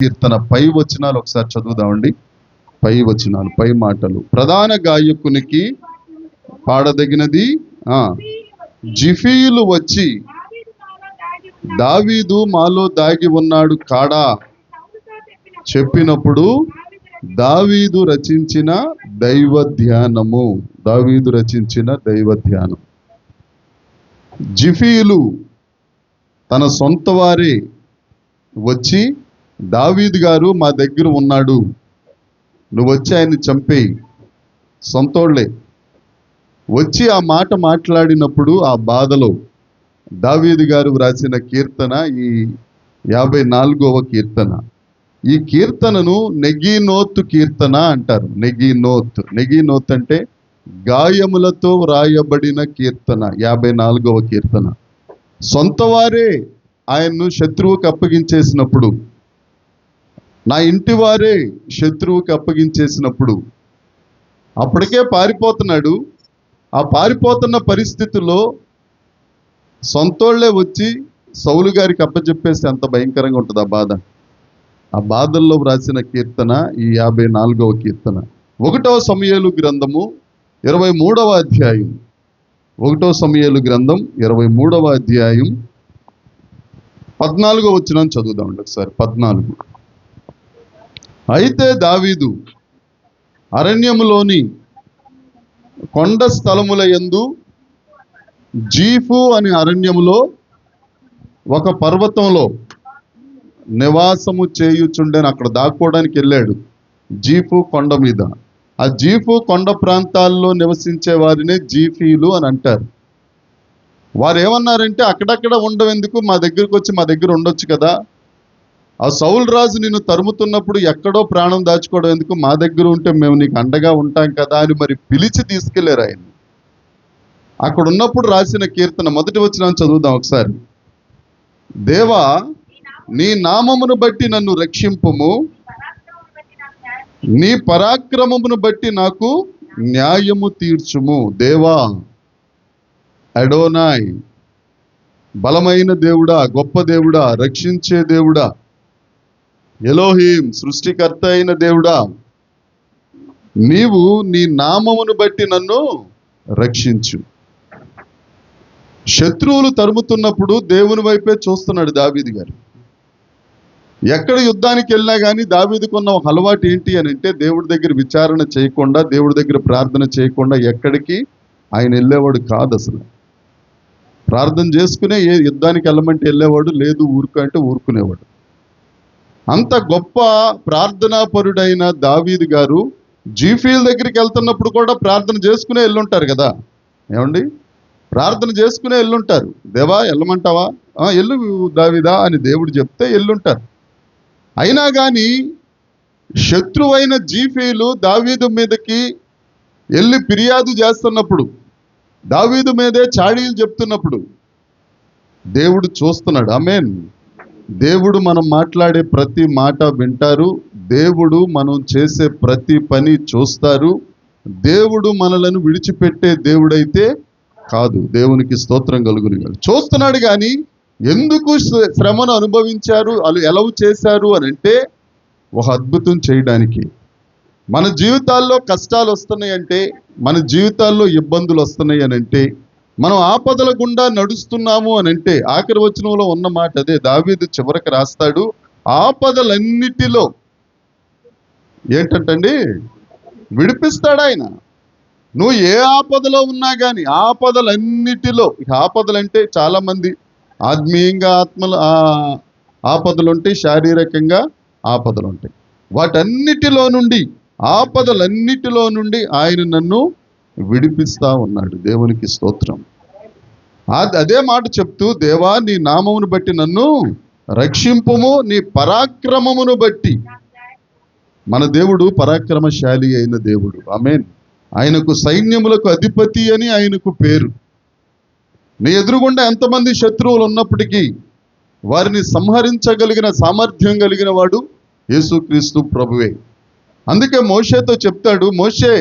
కీర్తన పై వచనాలు ఒకసారి చదువుదామండి. పై వచనాలు, పై మాటలు. ప్రధాన గాయకునికి పాడదగినది. జిఫీయులు వచ్చి దావీదు మాలో దాగి ఉన్నాడు కాడా చెప్పినప్పుడు దావీదు రచించిన దైవ ధ్యానము. దావీదు రచించిన దైవ ధ్యానం. జిఫీయులు తన సొంత వారే వచ్చి, దావీదు గారు మా దగ్గర ఉన్నాడు, నువ్వు వచ్చి ఆయన్ని చంపేయి. సొంతోళ్లే వచ్చి ఆ మాట మాట్లాడినప్పుడు ఆ బాధలో దావీదు గారు వ్రాసిన కీర్తన ఈ 54వ కీర్తన. ఈ కీర్తనను నెగీనోత్ కీర్తన అంటారు. నెగీనోత్ అంటే గాయములతో వ్రాయబడిన కీర్తన. 54వ కీర్తన. సొంత వారే ఆయన్ను శత్రువుకు అప్పగించేసినప్పుడు, నా ఇంటి వారే శత్రువుకి అప్పగించేసినప్పుడు, అప్పటికే పారిపోతున్నాడు. ఆ పారిపోతున్న పరిస్థితుల్లో సొంతోళ్లే వచ్చి సౌలు గారికి అప్పచెప్పేసి ఎంత భయంకరంగా ఉంటుంది ఆ బాధ. ఆ బాధల్లో వ్రాసిన కీర్తన ఈ 54వ కీర్తన. 1వ సమూయేలు గ్రంథము 23వ అధ్యాయం. 1వ సమూయేలు గ్రంథం 23వ అధ్యాయం 14వ వచనం చదువుదామండి ఒకసారి. 14. అయితే దావీదు అరణ్యములోని కొండ స్థలముల యందు జీఫు అనే అరణ్యములో ఒక పర్వతంలో నివాసము చేయుచుండెను. అక్కడ దాక్కోవడానికి వెళ్ళాడు. జీఫు కొండ మీద. ఆ జీఫు కొండ ప్రాంతాల్లో నివసించే వారినే జీఫీలు అని అంటారు. వారు ఏమన్నారంటే, అక్కడక్కడ ఉండవెందుకు, మా దగ్గరకు వచ్చి మా దగ్గర ఉండొచ్చు కదా. ఆ సౌలు రాజు నిన్ను తరుముతున్నప్పుడు ఎక్కడో ప్రాణం దాచుకోవడం ఎందుకు, మా దగ్గర ఉంటే మేము నీకు అండగా ఉంటాం కదా అని మరి పిలిచి తీసుకెళ్లారు ఆయన. అక్కడ ఉన్నప్పుడు రాసిన కీర్తన మొదటి వచనం చదువుదాం ఒకసారి. దేవా, నీ నామమును బట్టి నన్ను రక్షింపుము, నీ పరాక్రమమును బట్టి నాకు న్యాయము తీర్చుము. దేవా, అడోనాయ్, బలమైన దేవుడా, గొప్ప దేవుడా, రక్షించే దేవుడా, ఎలోహీం, సృష్టికర్త అయిన దేవుడా, నీవు నీ నామమును బట్టి నన్ను రక్షించు. శత్రువులు తరుముతున్నప్పుడు దేవుని వైపే చూస్తున్నాడు దావీదు గారు. ఎక్కడ యుద్ధానికి వెళ్ళినా కానీ దావీదుకున్న ఒక అలవాటు ఏంటి అని అంటే, దేవుడి దగ్గర విచారణ చేయకుండా, దేవుడి దగ్గర ప్రార్థన చేయకుండా ఎక్కడికి ఆయన వెళ్ళేవాడు కాదు. అసలు ప్రార్థన చేసుకునే ఏ యుద్ధానికి వెళ్ళమంటే వెళ్ళేవాడు, లేదు ఊరుకు అంటే ఊరుకునేవాడు. అంత గొప్ప ప్రార్థనాపరుడైన దావీదు గారు జీఫీల దగ్గరికి వెళ్తున్నప్పుడు కూడా ప్రార్థన చేసుకునే వెళ్ళుంటారు కదా. ఏమండి, ప్రార్థన చేసుకునే వెళ్ళుంటారు. దేవా వెళ్ళమంటావా, ఎల్లు దావీదా అని దేవుడు చెప్తే వెళ్ళుంటారు. అయినా కానీ శత్రువైన జీఫీలు దావీదు మీదకి వెళ్ళి ఫిర్యాదు చేస్తున్నప్పుడు, దావీదు మీదే చాడీలు చెప్తున్నప్పుడు దేవుడు చూస్తున్నాడు. ఆమేన్. దేవుడు మనం మాట్లాడే ప్రతి మాట వింటారు. దేవుడు మనం చేసే ప్రతి పని చూస్తారు. దేవుడు మనలను విడిచిపెట్టే దేవుడైతే కాదు. దేవునికి స్తోత్రం కలుగును. చూస్తున్నాడు కానీ ఎందుకు శ్రమను అనుభవించారు, వాళ్ళు ఎలా చేశారు అని అంటే, ఒక అద్భుతం చేయడానికి. మన జీవితాల్లో కష్టాలు వస్తున్నాయంటే, మన జీవితాల్లో ఇబ్బందులు వస్తున్నాయి అని అంటే, మనం ఆపదల గుండా నడుస్తున్నాము అని అంటే, ఆఖరి వచనంలో ఉన్న మాట అదే. దావీదు చివరికి రాస్తాడు, ఆపదలన్నిటిలో ఏంటంటండి విడిపిస్తాడు ఆయన. నువ్వు ఏ ఆపదలో ఉన్నా కానీ ఆపదలన్నిటిలో, ఆపదలంటే చాలా మంది ఆత్మీయంగా ఆపదలు ఉంటాయి, శారీరకంగా ఆపదలు ఉంటాయి. వాటన్నిటిలో నుండి, ఆపదలన్నిటిలో నుండి ఆయన నన్ను విడిపిస్తా ఉన్నాడు. దేవునికి స్తోత్రం. అదే మాట చెప్తూ, దేవా నీ నామమును బట్టి నన్ను రక్షింపుము, నీ పరాక్రమమును బట్టి. మన దేవుడు పరాక్రమశాలి అయిన దేవుడు. ఆమేన్. ఆయనకు సైన్యములకు అధిపతి అని ఆయనకు పేరు. నీ ఎదురుగుండా ఎంతమంది శత్రువులు ఉన్నప్పటికీ వారిని సంహరించగలిగిన సామర్థ్యం కలిగిన వాడు యేసుక్రీస్తు ప్రభువే. అందుకే మోషేతో చెప్తాడు, మోషే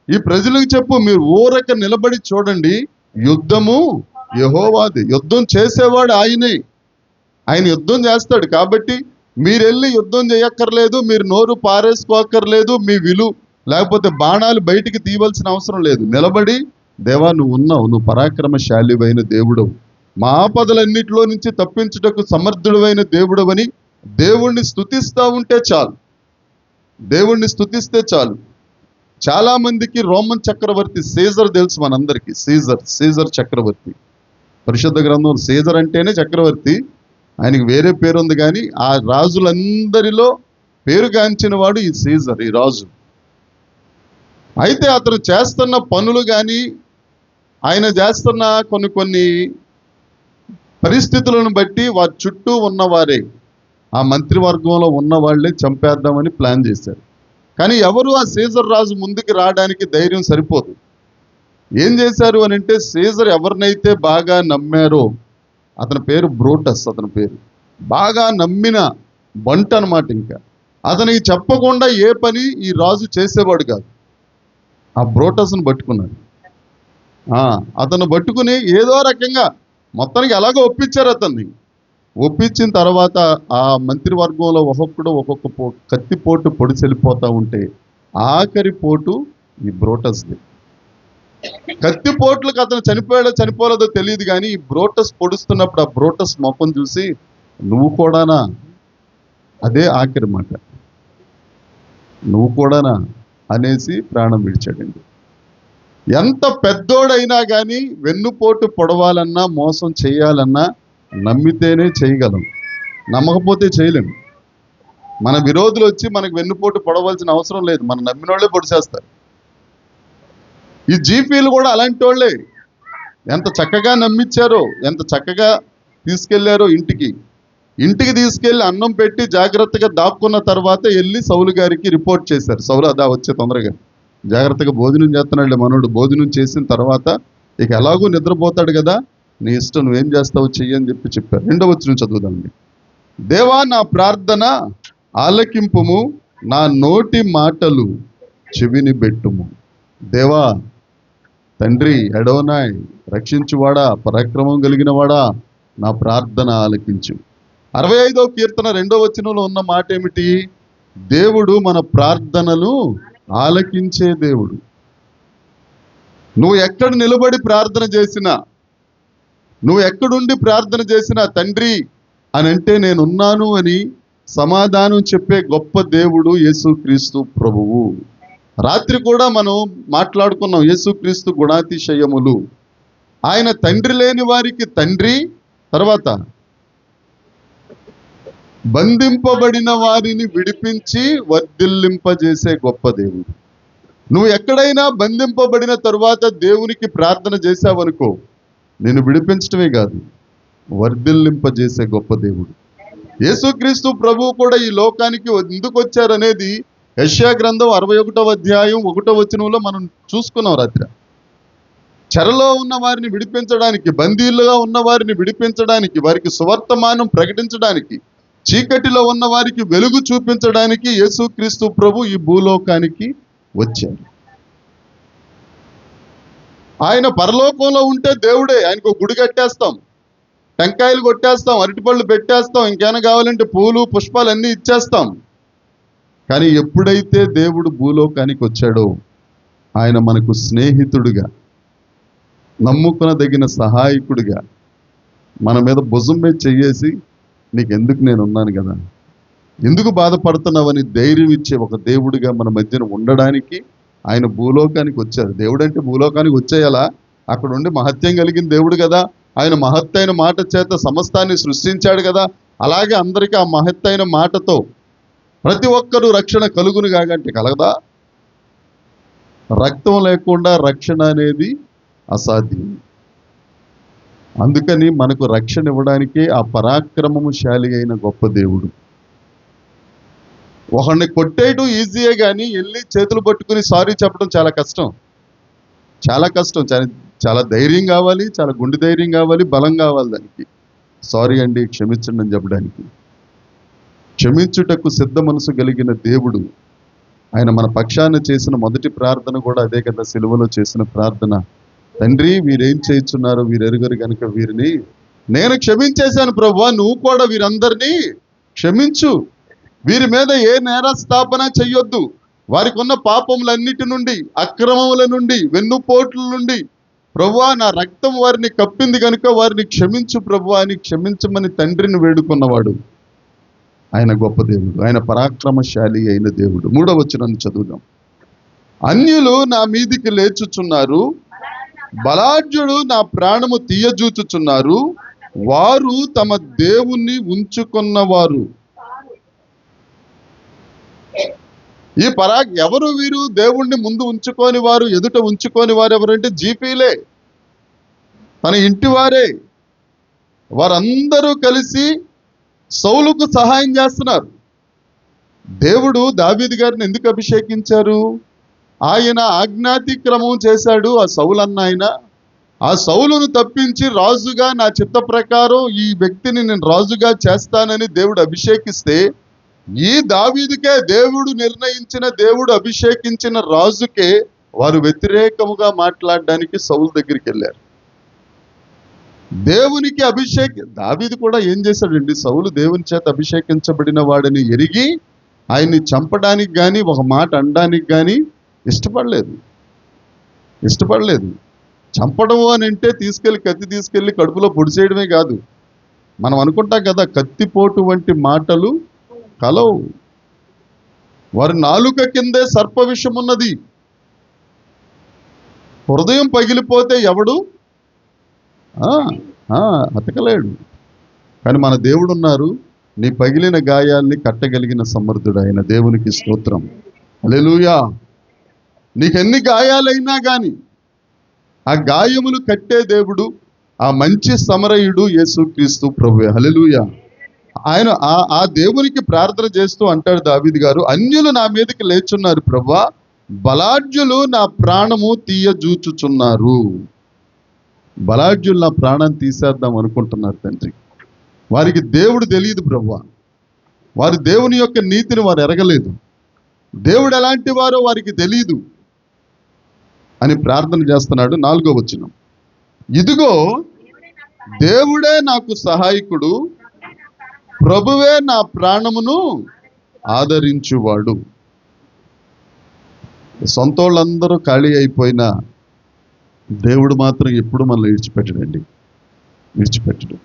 ఈ ప్రజలకు చెప్పు, మీరు ఊరక నిలబడి చూడండి, యుద్ధము యెహోవాది. యుద్ధం చేసేవాడు ఆయనే. ఆయన యుద్ధం చేస్తాడు. కాబట్టి మీరెళ్ళి యుద్ధం చేయక్కర్లేదు, మీరు నోరు పారేసుకోక్కర్లేదు, మీ లేకపోతే బాణాలు బయటికి తీయవలసిన అవసరం లేదు. నిలబడి, దేవా నువ్వు ఉన్నావు, నువ్వు పరాక్రమశాలివైన దేవుడవు, మా ఆపదలన్నిటిలో నుంచి తప్పించుటకు సమర్థుడైన దేవుడవని దేవుణ్ణి స్తుతిస్తూ ఉంటే చాలు. దేవుణ్ణి స్తుతిస్తే చాలు. చాలా మందికి రోమన్ చక్రవర్తి సీజర్ తెలుసు మనందరికీ. సీజర్ చక్రవర్తి. పరిశుద్ధ గ్రంథం సీజర్ అంటేనే చక్రవర్తి, ఆయనకి వేరే పేరు ఉంది. కానీ ఆ రాజులందరిలో పేరుగాంచిన వాడు ఈ సీజర్, ఈ రాజు. అయితే అతను చేస్తున్న పనులు కానీ ఆయన చేస్తున్న కొన్ని పరిస్థితులను బట్టి వారి చుట్టూ ఉన్నవారే, ఆ మంత్రివర్గంలో ఉన్న వాళ్ళే చంపేద్దామని ప్లాన్ చేశారు. కానీ ఎవరు ఆ సీజర్ రాజు ముందుకు రావడానికి ధైర్యం సరిపోదు. ఏం చేశారు అని అంటే, సీజర్ ఎవరినైతే బాగా నమ్మారో, అతని పేరు బ్రూటస్, అతని పేరు బాగా నమ్మిన బంట అనమాట. ఇంకా అతనికి చెప్పకుండా ఏ పని ఈ రాజు చేసేవాడు కాదు. ఆ బ్రూటస్ను పట్టుకున్నాడు. అతను పట్టుకుని ఏదో రకంగా మొత్తానికి ఎలాగో ఒప్పించారు అతన్ని. ఒప్పించిన తర్వాత ఆ మంత్రివర్గంలో ఒక్కొక్క కత్తిపోటు పొడిచి వెళ్ళిపోతూ ఉంటే ఆఖరి పోటు ఈ బ్రోటస్ది. కత్తిపోట్లకు అతను చనిపోలేదో తెలియదు. కానీ ఈ బ్రోటస్ పొడుస్తున్నప్పుడు ఆ బ్రోటస్ ముఖం చూసి, నువ్వు కూడానా, అదే ఆఖరి మాట, నువ్వు కూడానా అనేసి ప్రాణం విడిచాడండి. ఎంత పెద్దోడైనా కానీ వెన్నుపోటు పొడవాలన్నా, మోసం చేయాలన్నా నమ్మితేనే చేయగలం, నమ్మకపోతే చేయలేము. మన విరోధులు వచ్చి మనకు వెన్నుపోటు పొడవలసిన అవసరం లేదు, మనం నమ్మిన వాళ్ళే పొడిచేస్తారు. ఈ జీపీలు కూడా అలాంటి వాళ్ళే. ఎంత చక్కగా నమ్మించారో, ఎంత చక్కగా తీసుకెళ్లారో. ఇంటికి తీసుకెళ్లి అన్నం పెట్టి జాగ్రత్తగా దాక్కున్న తర్వాత వెళ్ళి సౌలు గారికి రిపోర్ట్ చేశారు. సౌలు అదా వచ్చే తొందరగా, జాగ్రత్తగా భోజనం చేస్తున్నాడు మనోడు. భోజనం చేసిన తర్వాత ఇక ఎలాగో నిద్రపోతాడు కదా, నీ ఇష్టం, నువ్వేం చేస్తావు చెయ్యని చెప్పారు. 2వ వచనం చదువుదామండి. దేవా నా ప్రార్థన ఆలకింపుము, నా నోటి మాటలు చెవిని బెట్టుము. దేవా తండ్రి ఎడోనాయ్, రక్షించువాడా, పరాక్రమం కలిగిన వాడా, నా ప్రార్థన ఆలకించు. 65వ కీర్తన 2వ వచనంలో ఉన్న మాట ఏమిటి? దేవుడు మన ప్రార్థనలు ఆలకించే దేవుడు. నువ్వు ఎక్కడ నిలబడి ప్రార్థన చేసినా, నువ్వు ఎక్కడుండి ప్రార్థన చేసినా తండ్రి అని అంటే నేనున్నాను అని సమాధానం చెప్పే గొప్ప దేవుడు యేసుక్రీస్తు ప్రభువు. రాత్రి కూడా మనం మాట్లాడుకున్నాం యేసుక్రీస్తు గుణాతిశయములు. ఆయన తండ్రి లేని వారికి తండ్రి, తర్వాత బంధింపబడిన వారిని విడిపించి వర్ధిల్లింపజేసే గొప్ప దేవుడు. నువ్వు ఎక్కడైనా బంధింపబడిన తరువాత దేవునికి ప్రార్థన చేశావనుకో, నేను విడిపించటమే కాదు, వర్ధిల్లింపజేసే గొప్ప దేవుడు. యేసుక్రీస్తు ప్రభువు కూడా ఈ లోకానికి ఎందుకు వచ్చారనేది యెషయా గ్రంథం 61వ అధ్యాయం 1వ వచనంలో మనం చూసుకున్నాం రాత్రి. చెరలో ఉన్న వారిని విడిపించడానికి, బందీలుగా ఉన్న వారిని విడిపించడానికి, వారికి సువర్తమానం ప్రకటించడానికి, చీకటిలో ఉన్న వారికి వెలుగు చూపించడానికి యేసుక్రీస్తు ప్రభు ఈ భూలోకానికి వచ్చారు. ఆయన పరలోకంలో ఉంటే దేవుడే, ఆయనకు గుడి కట్టేస్తాం, టెంకాయలు కొట్టేస్తాం, అరటిపళ్ళు పెట్టేస్తాం, ఇంకేమైనా కావాలంటే పూలు పుష్పాలు అన్నీ ఇచ్చేస్తాం. కానీ ఎప్పుడైతే దేవుడు భూలోకానికి వచ్చాడో, ఆయన మనకు స్నేహితుడిగా, నమ్ముకునదగిన సహాయకుడిగా, మన మీద భుజం మీద చెయ్యేసి, నీకెందుకు నేనున్నాను కదా, ఎందుకు బాధపడుతున్నావని ధైర్యం ఇచ్చే ఒక దేవుడిగా మన మధ్యన ఉండడానికి ఆయన భూలోకానికి వచ్చారు. దేవుడు అంటే భూలోకానికి వచ్చేయాలా? అక్కడ ఉండి మహత్యం కలిగిన దేవుడు కదా. ఆయన మహత్తైన మాట చేత సమస్తాన్ని సృష్టించాడు కదా. అలాగే అందరికీ ఆ మహత్తైన మాటతో ప్రతి ఒక్కరూ రక్షణ కలుగును కాకంటే కలగదా? రక్తం లేకుండా రక్షణ అనేది అసాధ్యం. అందుకని మనకు రక్షణ ఇవ్వడానికే ఆ పరాక్రమముశాలి అయిన గొప్ప దేవుడు. ఒకరిని కొట్టేయడం ఈజీయే, కానీ వెళ్ళి చేతులు పట్టుకుని సారీ చెప్పడం చాలా కష్టం, చాలా కష్టం. చాలా ధైర్యం కావాలి, చాలా గుండె ధైర్యం కావాలి, బలం కావాలి దానికి. సారీ అండి, క్షమించండి అని చెప్పడానికి. క్షమించుటకు సిద్ధ మనసు కలిగిన దేవుడు. ఆయన మన పక్షాన చేసిన మొదటి ప్రార్థన కూడా అదే కదా, సిలువలో చేసిన ప్రార్థన. తండ్రి వీరేం చేయించున్నారు, వీరెరుగరు కనుక వీరిని నేను క్షమించేశాను ప్రభువా, నువ్వు కూడా వీరందరినీ క్షమించు, వీరి మీద ఏ నేరస్థాపన చెయ్యొద్దు, వారికి ఉన్న పాపములన్నిటి నుండి, అక్రమముల నుండి, వెన్నుపోట్ల నుండి ప్రభువా నా రక్తం వారిని కప్పింది కనుక వారిని క్షమించు ప్రభువా అని క్షమించమని తండ్రిని వేడుకున్నవాడు. ఆయన గొప్ప దేవుడు, ఆయన పరాక్రమశాలి అయిన దేవుడు. 3వ వచనాన్ని చదువుదాం. అన్యులు నా మీదికి లేచుచున్నారు, బలాఢ్యుడు నా ప్రాణము తీయజూచుచున్నారు, వారు తమ దేవుణ్ణి ఉంచుకున్నవారు. ఈ ఎవరు వీరు? దేవుణ్ణి ముందు ఉంచుకొని వారు, ఎదుట ఉంచుకొని వారు ఎవరంటే జీఫీలే, తన ఇంటి వారే. వారందరూ కలిసి సౌలుకు సహాయం చేస్తున్నారు. దేవుడు దావీదు గారిని ఎందుకు అభిషేకించారు? ఆయన ఆజ్ఞాతిక్రమం చేశాడు. ఆ సౌలు అన్న ఆయన ఆ సౌలును తప్పించి రాజుగా, నా చిత్త ప్రకారం ఈ వ్యక్తిని నేను రాజుగా చేస్తానని దేవుడు అభిషేకిస్తే, ఈ దావీదుకే దేవుడు నిర్ణయించిన, దేవుడు అభిషేకించిన రాజుకే వారు వ్యతిరేకముగా మాట్లాడడానికి సౌలు దగ్గరికి వెళ్ళారు. దేవునికి దావీదు కూడా ఏం చేశాడండి? సౌలు దేవుని చేత అభిషేకించబడిన వాడిని ఎరిగి ఆయన్ని చంపడానికి కానీ, ఒక మాట అనడానికి కానీ ఇష్టపడలేదు. చంపడం అని అంటే కత్తి తీసుకెళ్ళి కడుపులో పొడిచేయడమే కాదు. మనం అనుకుంటాం కదా, కత్తిపోటు వంటి మాటలు కలవు. వారి నాలుక కిందే సర్ప విషం ఉన్నది. హృదయం పగిలిపోతే ఎవడు అతకలేడు. కానీ మన దేవుడు ఉన్నారు, నీ పగిలిన గాయాల్ని కట్టగలిగిన సమర్థుడు ఆయన. దేవునికి స్తోత్రం, హల్లెలూయా. నీకెన్ని గాయాలైనా కానీ ఆ గాయములు కట్టే దేవుడు, ఆ మంచి సమరయుడు యేసుక్రీస్తు ప్రభువే. హల్లెలూయా. ఆయన ఆ దేవునికి ప్రార్థన చేస్తూ అంటాడు దావీదు గారు, అన్యులు నా మీదకి లేచున్నారు ప్రభువా, బలాఢ్యులు నా ప్రాణము తీయజూచుచున్నారు. బలాఢ్యులు నా ప్రాణాన్ని తీసేద్దాం అనుకుంటున్నారు తండ్రి. వారికి దేవుడు తెలియదు ప్రభువా, వారి దేవుని యొక్క నీతిని వారు ఎరగలేదు, దేవుడు ఎలాంటి వారో వారికి తెలియదు అని ప్రార్థన చేస్తున్నాడు. 4వ వచనం, ఇదిగో దేవుడే నాకు సహాయకుడు, ప్రభువే నా ప్రాణమును ఆదరించువాడు. సొంతోళ్ళందరూ ఖాళీ అయిపోయినా దేవుడు మాత్రం ఎప్పుడు మనల్ని విడిచిపెట్టడు.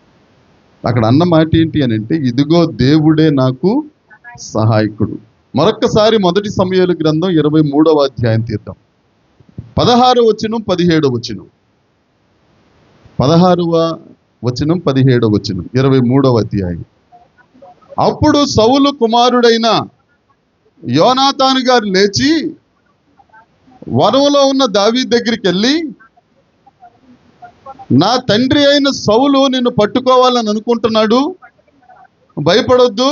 అక్కడ అన్న మాట ఏంటి అని అంటే, ఇదిగో దేవుడే నాకు సహాయకుడు. మరొక్కసారి 1 సమూయేలు గ్రంథం 23వ అధ్యాయం తీద్దాం. 16వ వచనం 17వ వచనం, 16వ వచనం 17వ వచనం, 23వ అధ్యాయం. అప్పుడు సౌలు కుమారుడైన యోనాతాను గారు లేచి వనంలో ఉన్న దావీదు దగ్గరికి వెళ్ళి, నా తండ్రి అయిన సౌలు నిన్ను పట్టుకోవాలని అనుకుంటున్నాడు, భయపడొద్దు,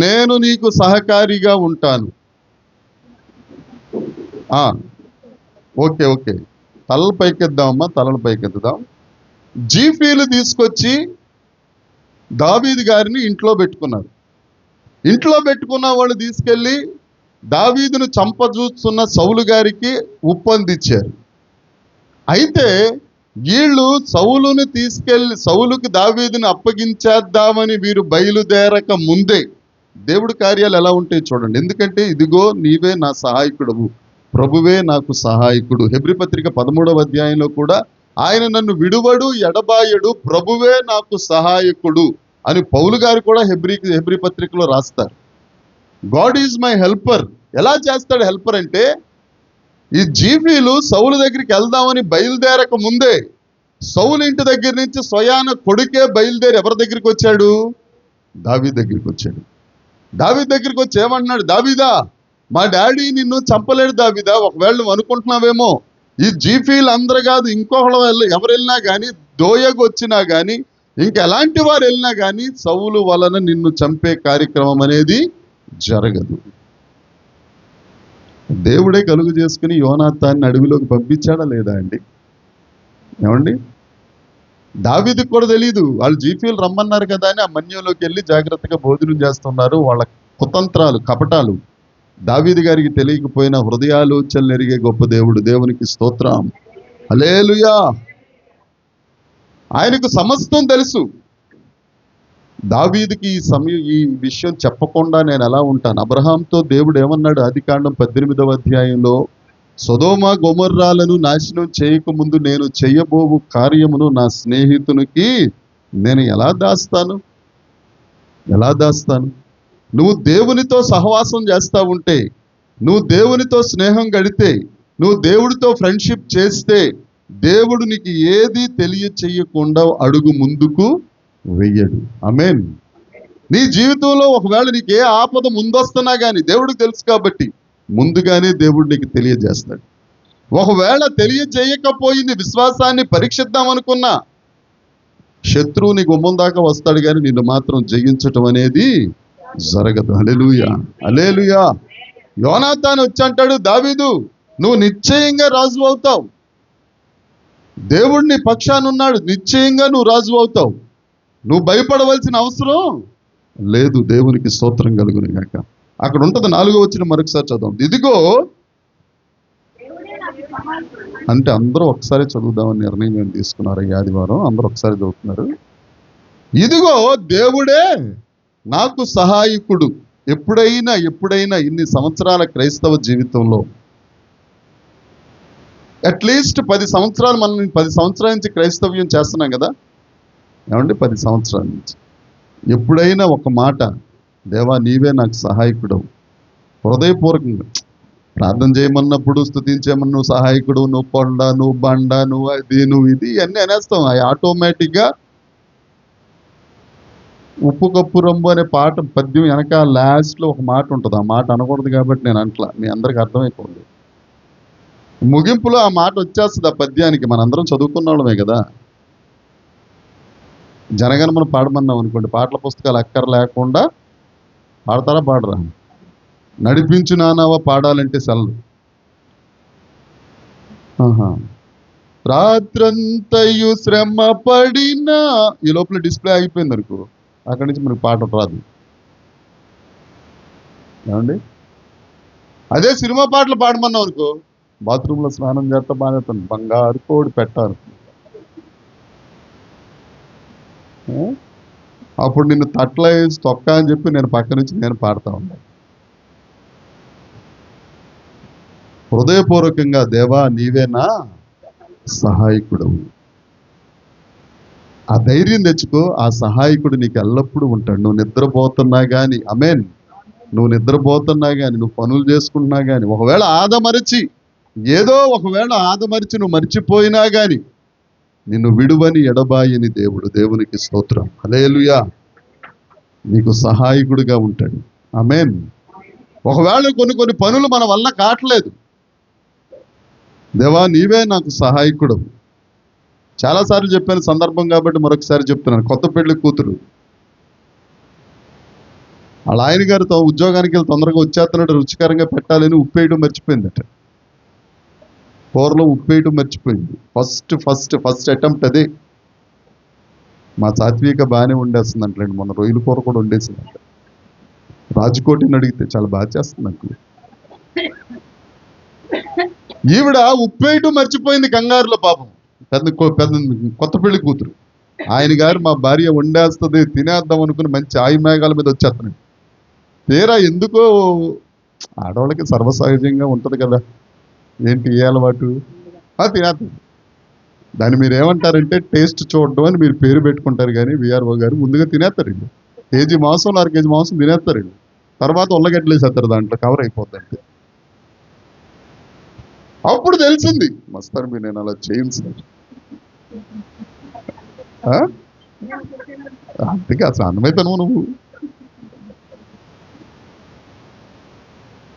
నేను నీకు సహకారిగా ఉంటాను. ఓకే, తలలు పైకెద్దామమ్మా, తలలు పైకెత్తుదాం. జీఫీలు తీసుకొచ్చి దావీదు గారిని ఇంట్లో పెట్టుకున్నారు. ఇంట్లో పెట్టుకున్న వాళ్ళు తీసుకెళ్ళి దావీదును చంపజూస్తున్న సౌలు గారికి ఉప్పందించారు. అయితే వీళ్ళు సౌలును తీసుకెళ్ళి సౌలుకి దావీదుని అప్పగించేద్దామని వీరు బయలుదేరక ముందే దేవుడి కార్యాలు ఎలా ఉంటాయి చూడండి. ఎందుకంటే ఇదిగో నీవే నా సహాయకుడు, ప్రభువే నాకు సహాయకుడు. హెబ్రీ పత్రిక 13వ అధ్యాయంలో కూడా ఆయన నన్ను విడువడు, ఎడబాయడు, ప్రభువే నాకు సహాయకుడు అని పౌలు గారు కూడా హెబ్రీ పత్రికలో రాస్తారు. God is my helper. ఎలా చేస్తాడు హెల్పర్ అంటే, ఈ జీఫీలు సౌలు దగ్గరికి వెళ్దామని బయలుదేరక ముందే సౌలు ఇంటి దగ్గర నుంచి స్వయాన కొడుకే బయలుదేరి ఎవరి దగ్గరికి వచ్చాడు? దావీదు దగ్గరికి వచ్చాడు. దావీదు దగ్గరికి వచ్చి ఏమంటున్నాడు? దావీదా, మా డాడీ నిన్ను చంపలేడు దావీదా. ఒకవేళ నువ్వు అనుకుంటున్నావేమో, ఈ జీఫీలు అందరు కాదు, ఇంకొకళ్ళు ఎవరు వెళ్ళినా కానీ, దోయకు వచ్చినా కానీ, ఇంకెలాంటి వారు వెళ్ళినా కానీ సౌలు వలన నిన్ను చంపే కార్యక్రమం అనేది జరగదు. దేవుడే కలుగు చేసుకుని యోనాతాన్ని అడవిలోకి పంపించాడా లేదా అండి? ఏమండి, దావీదుకు కూడా తెలియదు. వాళ్ళు జీఫీలు రమ్మన్నారు కదా అని ఆ మన్యంలోకి వెళ్ళి జాగ్రత్తగా భోజనం చేస్తున్నారు. వాళ్ళ కుతంత్రాలు, కపటాలు దావీదు గారికి తెలియకపోయినా హృదయాలోచనలు ఎరిగే గొప్ప దేవుడు. దేవునికి స్తోత్రం, హల్లెలూయా. ఆయనకు సమస్తం తెలుసు. దావీదుకి ఈ విషయం చెప్పకుండా నేను ఎలా ఉంటాను? అబ్రహాంతో దేవుడు ఏమన్నాడు? ఆదికాండం 18వ అధ్యాయంలో, సొదొమ గొమొర్రాలను నాశనం చేయకముందు నేను చేయబోవు కార్యమును నా స్నేహితునికి నేను ఎలా దాస్తాను? నువ్వు దేవునితో సహవాసం చేస్తా ఉంటే, నువ్వు దేవునితో స్నేహం గడితే, నువ్వు దేవుడితో ఫ్రెండ్షిప్ చేస్తే, దేవుడు నీకు ఏది తెలియచేయకుండా అడుగు ముందుకు వెయ్యడు. ఆమేన్. నీ జీవితంలో ఒకవేళ నీకు ఏ ఆపద ముందొస్తున్నా కానీ దేవుడికి తెలుసు కాబట్టి ముందుగానే దేవుడు నీకు తెలియజేస్తాడు. ఒకవేళ తెలియజేయకపోయింది విశ్వాసాన్ని పరీక్షిద్దాం అనుకున్నా, శత్రువు నీ గుమ్మం దాకా వస్తాడు కానీ నిన్ను మాత్రం జయించటం అనేది జరగదు. హల్లెలూయా, హల్లెలూయా. యోనాతాను వచ్చి అంటాడు, దావీదు నువ్వు నిశ్చయంగా రాజు అవుతావు, దేవుడు నీ పక్షానున్నాడు, నిశ్చయంగా నువ్వు రాజు అవుతావు, నువ్వు భయపడవలసిన అవసరం లేదు. దేవునికి స్తోత్రం కలుగును గాక. అక్కడ ఉంటుంది 4వ వచనం మరొకసారి చదువు. ఇదిగో అంటే అందరూ ఒకసారి చదువుదామని నిర్ణయం ఏం తీసుకున్నారు ఈ ఆదివారం? అందరూ ఒకసారి చదువుతున్నారు. ఇదిగో దేవుడే నాకు సహాయకుడు. ఎప్పుడైనా ఇన్ని సంవత్సరాల క్రైస్తవ జీవితంలో అట్లీస్ట్ 10 సంవత్సరాలు, మనం 10 సంవత్సరాల నుంచి క్రైస్తవ్యం చేస్తున్నాం కదా ఏమండి? 10 సంవత్సరాల నుంచి ఎప్పుడైనా ఒక మాట, దేవా నీవే నాకు సహాయకుడు, హృదయపూర్వకంగా ప్రార్థన చేయమన్నప్పుడు, స్తుతించేమన్నా నువ్వు సహాయకుడు, నువ్వు కొండ, నువ్వు బండ, నువ్వు అది, నువ్వు ఇది అన్నీ అనేస్తాం. అవి ఆటోమేటిక్గా ఉప్పు కప్పు రంబు అనే పాట పద్యం వెనక లాస్ట్లో ఒక మాట ఉంటుంది. ఆ మాట అనకూడదు కాబట్టి నేను అంట్లా, మీ అందరికి అర్థమైపోయింది. ముగింపులో ఆ మాట వచ్చేస్తుంది ఆ పద్యానికి. మనందరం చదువుకున్న వాళ్ళమే కదా. జనగణమన పాడమన్నాం అనుకోండి, పాటల పుస్తకాలు అక్కర లేకుండా పాడతారా? పాడరా? నడిపించు నానావా పాడాలంటే సెలవు. రాత్రంతయు శ్రమ పడినా, ఈ లోపల డిస్ప్లే అయిపోయింది అనుకో, అక్కడి నుంచి మనకు పాట రాదు. ఏమండి? అదే సినిమా పాటలు పాడమన్నాం అనుకో, బాత్రూంలో స్నానం చేస్తా బాగా బంగారు కోడి పెట్టారు, అప్పుడు నిన్ను తట్ల వేసి తొక్క అని చెప్పి నేను పక్క నుంచి నేను పాడుతూ ఉంటాను. హృదయపూర్వకంగా దేవా నీవే నా సహాయకుడు. ఆ ధైర్యం తెచ్చుకో. ఆ సహాయకుడు నీకు ఎల్లప్పుడూ ఉంటాడు. నువ్వు నిద్రపోతున్నా కానీ, ఆమేన్, నువ్వు నిద్రపోతున్నా కానీ, నువ్వు పనులు చేసుకుంటున్నా కానీ, ఒకవేళ ఆదమరిచి నువ్వు మర్చిపోయినా కానీ నిన్ను విడువని ఎడబాయని దేవుడు. దేవునికి స్తోత్రం, హల్లెలూయా. నీకు సహాయకుడిగా ఉంటాడు. ఆమేన్. ఒకవేళ కొన్ని పనులు మన వల్ల కావట్లేదు, దేవా నీవే నాకు సహాయకుడు. చాలాసార్లు చెప్పాను, సందర్భం కాబట్టి మరొకసారి చెప్తున్నాను. కొత్త పెళ్లి కూతురు వాళ్ళ ఆయన గారితో ఉద్యోగానికి వెళ్ళి తొందరగా వచ్చేస్తున్నట్టు రుచికరంగా పెట్టాలని ఉప్పేయడం మర్చిపోయిందట. కూరలో ఉప్పేయటం మర్చిపోయింది. ఫస్ట్ అటెంప్ట్ అదే. మా సాత్విక బాగానే వండేస్తుంది అంటలేండి. మొన్న రొయ్యల కూర కూడా వండేసిందంట. రాజకోటిని అడిగితే చాలా బాగా చేస్తుంది అంటలే. ఈవిడ ఉప్పేయటం మర్చిపోయింది కంగారులో. పాపం పెద్ద కొత్త పెళ్లి కూతురు. ఆయన గారు మా భార్య వండేస్తుంది తినేద్దాం అనుకుని మంచి ఆయుమేఘాల మీద వచ్చేస్తున్నాడు. తీరా ఎందుకో ఆడవాళ్ళకి సర్వసహజంగా ఉంటుంది కదా, ఏంటి ఏ అలవాటు, తినేస్తుంది. దాన్ని మీరు ఏమంటారంటే టేస్ట్ చూడడం అని మీరు పేరు పెట్టుకుంటారు. కానీ విఆర్ఓ గారు ముందుగా తినేస్తారండి. కేజీ మాంసం 1/2 కేజీ మాంసం తినేస్తారండి. తర్వాత ఉల్లగడ్డలు వేసేస్తారు, దాంట్లో కవర్ అయిపోద్దంటే. అప్పుడు తెలిసింది, మస్తారు మీరు నేను అలా చేయను సార్. అందుకే అసలు అందమైతను నువ్వు.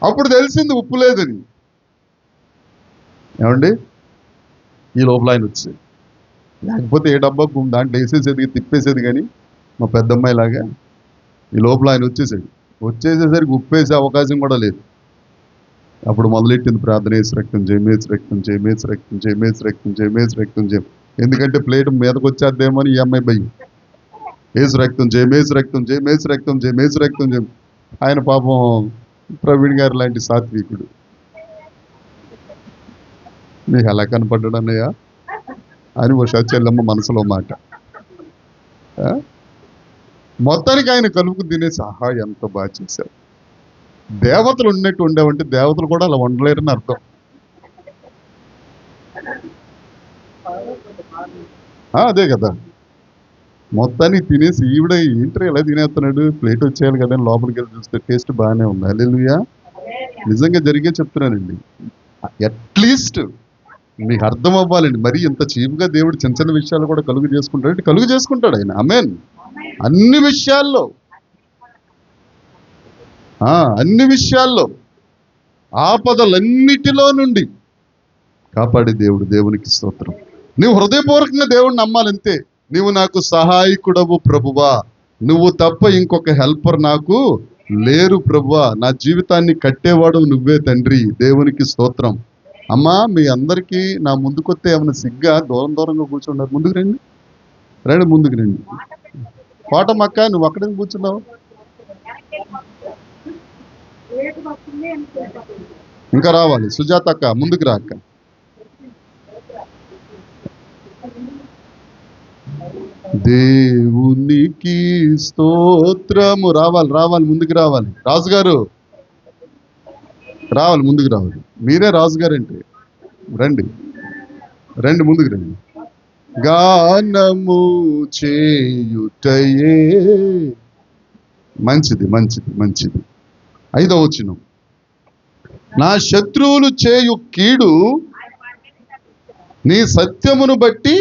అప్పుడు తెలిసింది ఉప్పు లేదని. ఏమండి? ఈ లోపల ఆయన వచ్చేది, లేకపోతే ఏ డబ్బా దాంట్లో వేసేసేది తిప్పేసేది. కానీ మా పెద్దమ్మాయి లాగా ఈ లోపల ఆయన వచ్చేసేసరికి ఉప్పేసే అవకాశం కూడా లేదు. అప్పుడు మొదలెట్టింది ప్రార్థన, ఏసు రక్తం చేయి, మేసు రక్తం చేయి, మేసు రక్తం చేయి, మేసు రక్తం చేయి, మేసు రక్తం చేయి. ఎందుకంటే ప్లేట్ మీదకి వచ్చేద్దేమో అని ఈ అమ్మాయి భయం. ఏసు రక్తం చేయి, మేసు రక్తం చేయి, మేసు రక్తం చేయి, మేసు రక్తం చేయి. ఆయన పాపం ప్రవీణ్ గారు లాంటి సాత్వికుడు. నీకు అలా కనపడ్డాడు అన్నయ్య అని ఓ చెల్లెమ్మ మనసులో మాట. ఆ? మొత్తానికి ఆయన కలుపుకు తినేసి ఆహా ఎంత బాగా చేశారు. దేవతలు ఉన్నట్టు ఉండేవంటే దేవతలు కూడా అలా ఉండలేరని అర్థం. అదే కదా, మొత్తానికి తినేసి ఈవిడ ఏంటి ఎలా తినేస్తున్నాడు, ప్లేట్ వచ్చేయాలి కదా అని లోపలికి వెళ్ళి చూస్తే టేస్ట్ బాగానే ఉంది. హల్లెలూయా. నిజంగా జరిగే చెప్తున్నానండి. అట్లీస్ట్ మీకు అర్థం అవ్వాలండి, మరి ఇంత చీప్గా దేవుడు చిన్న చిన్న విషయాలు కూడా కలుగు చేసుకుంటాడు, కలుగు చేసుకుంటాడు ఆయన. ఆమేన్. అన్ని విషయాల్లో, అన్ని విషయాల్లో ఆపదలన్నిటిలో నుండి కాపాడే దేవుడు. దేవునికి స్తోత్రం. నువ్వు హృదయపూర్వకంగా దేవుడిని నమ్మాలంతే. నువ్వు నాకు సహాయకుడవు ప్రభువా, నువ్వు తప్ప ఇంకొక హెల్పర్ నాకు లేరు ప్రభువా, నా జీవితాన్ని కట్టేవాడు నువ్వే తండ్రి. దేవునికి స్తోత్రం. అమ్మా మీ అందరికీ నా ముందుకొస్తే ఏమైనా సిగ్గా దూరం దూరంగా కూర్చున్నారు? ముందుకు రండి, రండి ముందుకు రండి. కోటమక్క నువ్వు అక్కడే కూర్చున్నావు, ఇంకా రావాలి. సుజాత అక్క ముందుకు రా అక్క. దేవునికి స్తోత్రము. రావాలి రావాలి ముందుకు రావాలి. రాజుగారు రావాలి, ముందుకు రావాలి. మీరే రాజుగారు అంటే రండి, రండి ముందుకు రండి. గానము చేయుటయే మంచిది మంచిది మంచిది. 5వ వచనం, నా శత్రువులు చేయు కీడు నీ సత్యమును బట్టి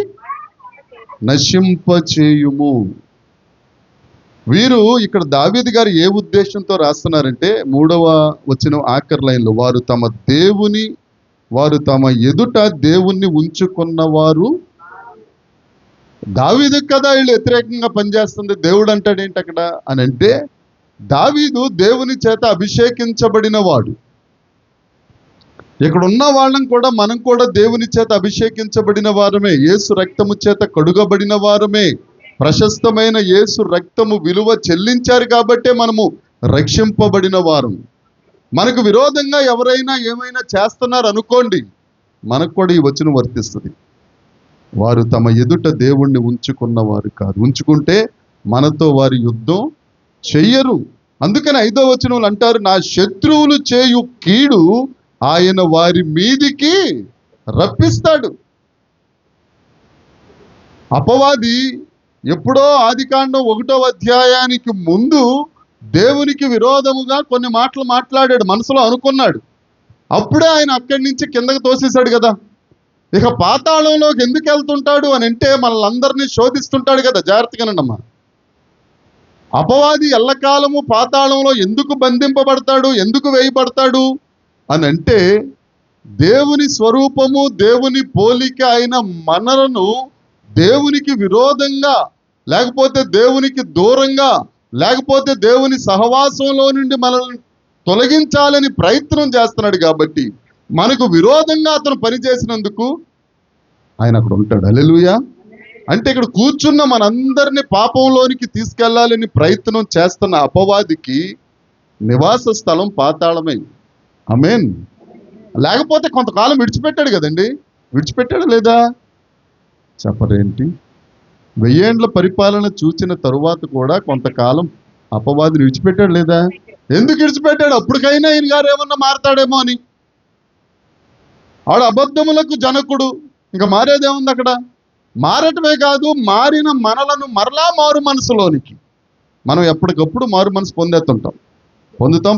నశింపచేయుము. వీరు ఇక్కడ దావీదు గారు ఏ ఉద్దేశంతో రాస్తున్నారంటే 3వ వచనం ఆఖరి లైన్లో, వారు తమ ఎదుట దేవుణ్ణి ఉంచుకున్నవారు. దావీదు కదా వీళ్ళు వ్యతిరేకంగా పనిచేస్తుంది. దేవుడు అంటాడు ఏంటి అక్కడ అని అంటే, దావీదు దేవుని చేత అభిషేకించబడిన వాడు. ఇక్కడ ఉన్న వాళ్ళం కూడా, మనం కూడా దేవుని చేత అభిషేకించబడిన వారమే, యేసు రక్తము చేత కడుగబడిన వారమే. ప్రశస్తమైన యేసు రక్తము విలువ చెల్లించారు కాబట్టే మనము రక్షింపబడిన వారం. మనకు విరోధంగా ఎవరైనా ఏమైనా చేస్తున్నారు అనుకోండి, మనకు కూడా ఈ వచనం వర్తిస్తుంది. వారు తమ ఎదుట దేవుణ్ణి ఉంచుకున్నవారు కాదు, ఉంచుకుంటే మనతో వారి యుద్ధం చెయ్యరు. అందుకని 5వ వచనంలో అంటారు, నా శత్రువులు చేయు కీడు ఆయన వారి మీదికి రప్పిస్తాడు. అపవాది ఎప్పుడో ఆదికాండం 1వ అధ్యాయానికి ముందు దేవునికి విరోధముగా కొన్ని మాటలు మాట్లాడాడు, మనసులో అనుకున్నాడు. అప్పుడే ఆయన అక్కడి నుంచి కిందకి తోసేశాడు కదా. ఇక పాతాళంలోకి ఎందుకు వెళ్తుంటాడు అని అంటే, మనల్ని శోధిస్తుంటాడు కదా. జాగ్రత్తగానండమ్మా. అపవాది ఎల్లకాలము పాతాళంలో ఎందుకు బంధింపబడతాడు, ఎందుకు వేయబడతాడు అని అంటే, దేవుని స్వరూపము దేవుని పోలిక అయిన మనలను దేవునికి విరోధంగా, లేకపోతే దేవునికి దూరంగా, లేకపోతే దేవుని సహవాసంలో నుండి మనల్ని తొలగించాలని ప్రయత్నం చేస్తున్నాడు. కాబట్టి మనకు విరోధంగా అతను పనిచేసినందుకు ఆయన అక్కడ ఉంటాడు. హల్లెలూయా. అంటే ఇక్కడ కూర్చున్న మనందరినీ పాపంలోనికి తీసుకెళ్లాలని ప్రయత్నం చేస్తున్న అపవాదికి నివాస స్థలం పాతాళమే. ఆమేన్. లేకపోతే కొంతకాలం విడిచిపెట్టాడు కదండి. విడిచిపెట్టాడు లేదా చెప్పరేంటి? 1000 ఏండ్ల పరిపాలన చూచిన తరువాత కూడా కొంతకాలం అపవాదిని విడిచిపెట్టాడు లేదా? ఎందుకు విడిచిపెట్టాడు? అప్పటికైనా ఈయన గారు ఏమన్నా మారతాడేమో అని. ఆడు అబద్ధములకు జనకుడు, ఇంకా మారేదేముంది అక్కడ? మారటమే కాదు, మారిన మనలను మరలా మారు మనసులోనికి మనం ఎప్పటికప్పుడు మారు మనసు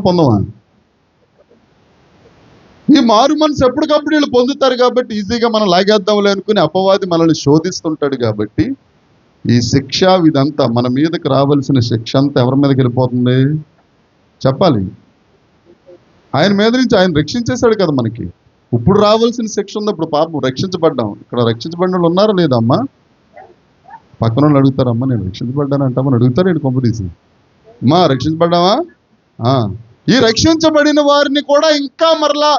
పొందమా? ఈ మారు మనసు ఎప్పటికప్పుడు వీళ్ళు పొందుతారు కాబట్టి ఈజీగా మనం లాగేద్దాంలే అనుకుని అపవాది మనల్ని శోధిస్తుంటాడు. కాబట్టి ఈ శిక్ష ఇదంతా మన మీదకి రావాల్సిన శిక్ష అంతా ఎవరి మీదకి వెళ్ళిపోతుంది చెప్పాలి? ఆయన మీద నుంచి. ఆయన రక్షించేశాడు కదా మనకి. ఇప్పుడు రావాల్సిన శిక్ష ఉంది. ఇప్పుడు పాపం రక్షించబడ్డాం. ఇక్కడ రక్షించబడిన వాళ్ళు ఉన్నారా లేదా అమ్మా? పక్కన వాళ్ళు అడుగుతారమ్మా, నేను రక్షించబడ్డాను అంటామని అడుగుతారు. నేను కొంప తీసి అమ్మా రక్షించబడ్డావా? ఈ రక్షించబడిన వారిని కూడా ఇంకా మరలా